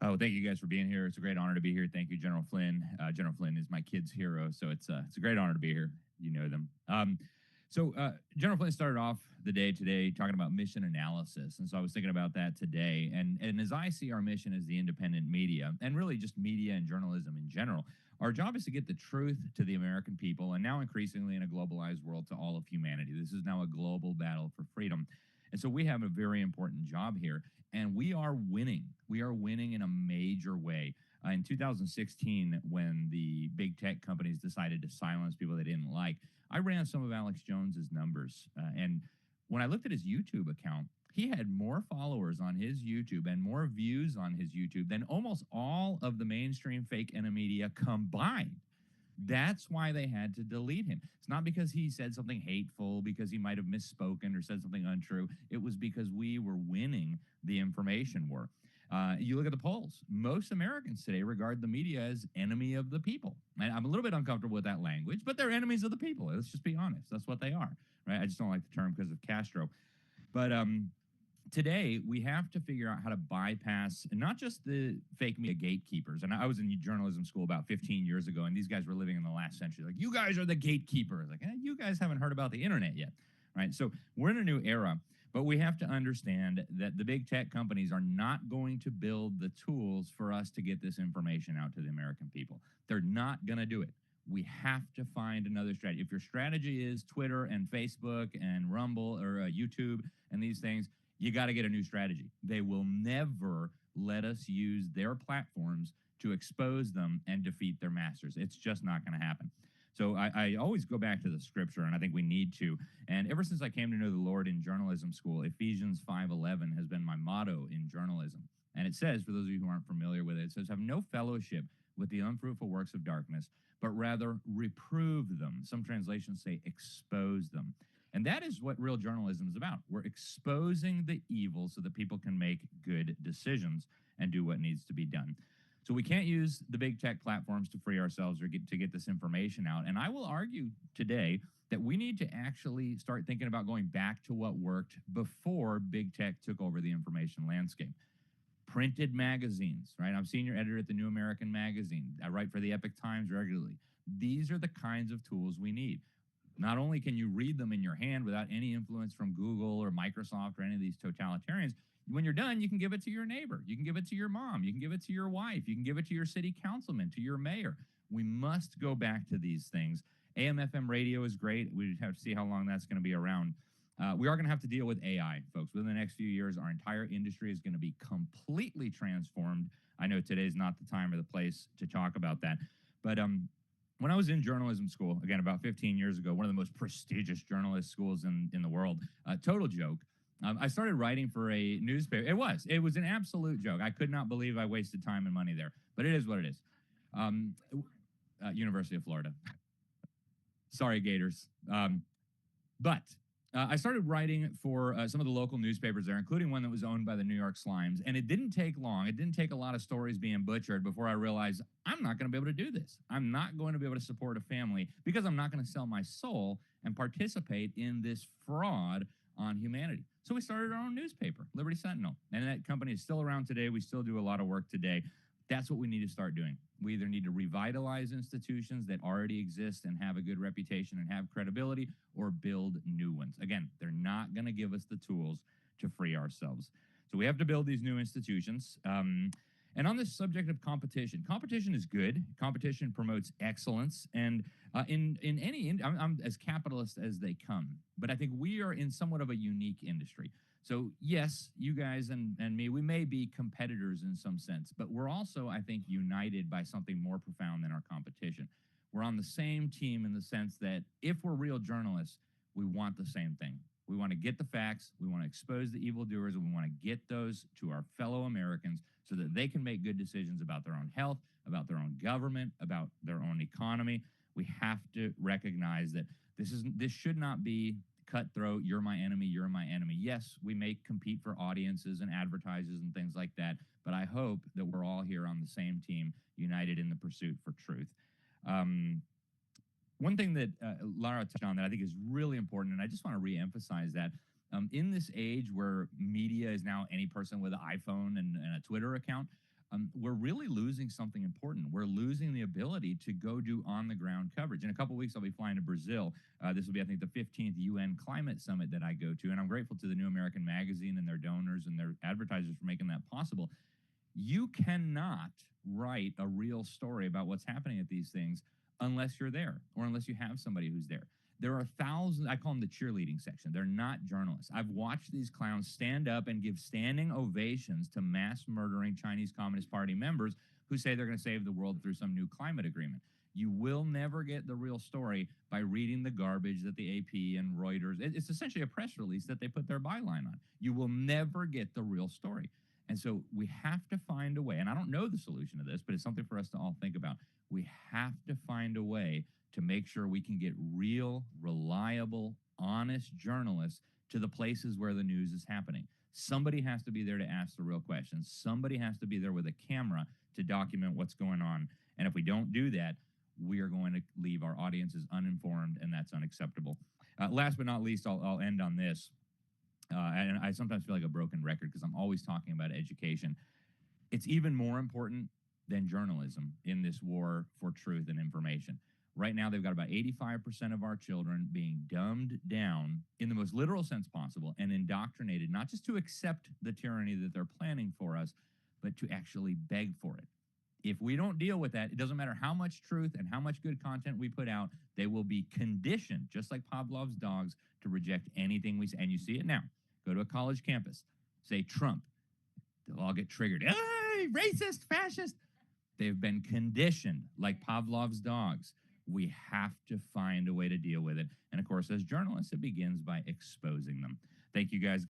Oh, thank you guys for being here. It's a great honor to be here. Thank you, General Flynn. General Flynn is my kid's hero, so it's a great honor to be here. You know them. General Flynn started off the day today talking about mission analysis, and so I was thinking about that today. And as I see our mission as the independent media, and really just media and journalism in general, our job is to get the truth to the American people, and now increasingly in a globalized world to all of humanity. This is now a global battle for freedom. And so we have a very important job here, and we are winning. We are winning in a major way. In 2016, when the big tech companies decided to silence people they didn't like, I ran some of Alex Jones's numbers. And when I looked at his YouTube account, he had more followers on his YouTube and more views on his YouTube than almost all of the mainstream fake media combined. That's why they had to delete him. It's not because he said something hateful, because he might have misspoken or said something untrue. It was because we were winning the information war. You look at the polls. Most Americans today regard the media as enemy of the people. And I'm a little bit uncomfortable with that language, but they're enemies of the people. Let's just be honest. That's what they are, right? I just don't like the term because of Castro. But today, we have to figure out how to bypass not just the fake media gatekeepers. And I was in journalism school about 15 years ago, and these guys were living in the last century. Like, you guys are the gatekeepers. Like, you guys haven't heard about the internet yet, right? So we're in a new era, but we have to understand that the big tech companies are not going to build the tools for us to get this information out to the American people. They're not going to do it. We have to find another strategy. If your strategy is Twitter and Facebook and Rumble or YouTube and these things, you got to get a new strategy. They will never let us use their platforms to expose them and defeat their masters. It's just not going to happen. So I always go back to the scripture, and I think we need to. And ever since I came to know the Lord in journalism school, Ephesians 5:11 has been my motto in journalism. And it says, for those of you who aren't familiar with it, it says, have no fellowship with the unfruitful works of darkness, but rather reprove them. Some translations say expose them. And that is what real journalism is about. We're exposing the evil so that people can make good decisions and do what needs to be done. So we can't use the big tech platforms to free ourselves or to get this information out. And I will argue today that we need to actually start thinking about going back to what worked before big tech took over the information landscape. Printed magazines, right? I'm senior editor at the New American Magazine. I write for the Epoch Times regularly. These are the kinds of tools we need. Not only can you read them in your hand without any influence from Google or Microsoft or any of these totalitarians, when you're done, you can give it to your neighbor. You can give it to your mom. You can give it to your wife. You can give it to your city councilman, to your mayor. We must go back to these things. AM/FM radio is great. We have to see how long that's going to be around. We are going to have to deal with AI, folks. Within the next few years, our entire industry is going to be completely transformed. I know today's not the time or the place to talk about that, but when I was in journalism school, again, about 15 years ago, one of the most prestigious journalist schools in the world, total joke. I started writing for a newspaper. It was an absolute joke. I could not believe I wasted time and money there, but it is what it is. University of Florida. Sorry, Gators. But I started writing for some of the local newspapers there, including one that was owned by the New York Slimes. And it didn't take long. It didn't take a lot of stories being butchered before I realized I'm not going to be able to do this. I'm not going to be able to support a family because I'm not going to sell my soul and participate in this fraud on humanity. So we started our own newspaper, Liberty Sentinel. And that company is still around today. We still do a lot of work today. That's what we need to start doing. We either need to revitalize institutions that already exist and have a good reputation and have credibility, or build new ones. Again, they're not going to give us the tools to free ourselves. So we have to build these new institutions. And on this subject of competition is good. Competition promotes excellence. And I'm as capitalist as they come. But I think we are in somewhat of a unique industry. So yes, you guys and me, we may be competitors in some sense, but we're also, I think, united by something more profound than our competition. We're on the same team in the sense that if we're real journalists, we want the same thing. We want to get the facts, we want to expose the evildoers, and we want to get those to our fellow Americans so that they can make good decisions about their own health, about their own government, about their own economy. We have to recognize that this should not be cutthroat, you're my enemy, you're my enemy. Yes, we may compete for audiences and advertisers and things like that, but I hope that we're all here on the same team, united in the pursuit for truth. One thing that Lara touched on that I think is really important, and I just want to reemphasize that, in this age where media is now any person with an iPhone and a Twitter account, we're really losing something important. We're losing the ability to go do on the ground coverage. In a couple of weeks, I'll be flying to Brazil. This will be, I think, the 15th UN Climate Summit that I go to. And I'm grateful to the New American Magazine and their donors and their advertisers for making that possible. You cannot write a real story about what's happening at these things unless you're there or unless you have somebody who's there. There are thousands, I call them the cheerleading section. They're not journalists. I've watched these clowns stand up and give standing ovations to mass murdering Chinese Communist Party members who say they're going to save the world through some new climate agreement. You will never get the real story by reading the garbage that the AP and Reuters, it's essentially a press release that they put their byline on. You will never get the real story. And so we have to find a way, and I don't know the solution to this, but it's something for us to all think about. We have to find a way to make sure we can get real, reliable, honest journalists to the places where the news is happening. Somebody has to be there to ask the real questions. Somebody has to be there with a camera to document what's going on. And if we don't do that, we are going to leave our audiences uninformed, and that's unacceptable. Last but not least, I'll end on this. And I sometimes feel like a broken record because I'm always talking about education. It's even more important than journalism in this war for truth and information. Right now, they've got about 85% of our children being dumbed down in the most literal sense possible and indoctrinated, not just to accept the tyranny that they're planning for us, but to actually beg for it. If we don't deal with that, it doesn't matter how much truth and how much good content we put out, they will be conditioned, just like Pavlov's dogs, to reject anything we say. And you see it now. Go to a college campus, say Trump, they'll all get triggered. Hey, racist, fascist. They've been conditioned like Pavlov's dogs. We have to find a way to deal with it. And of course, as journalists, it begins by exposing them. Thank you guys.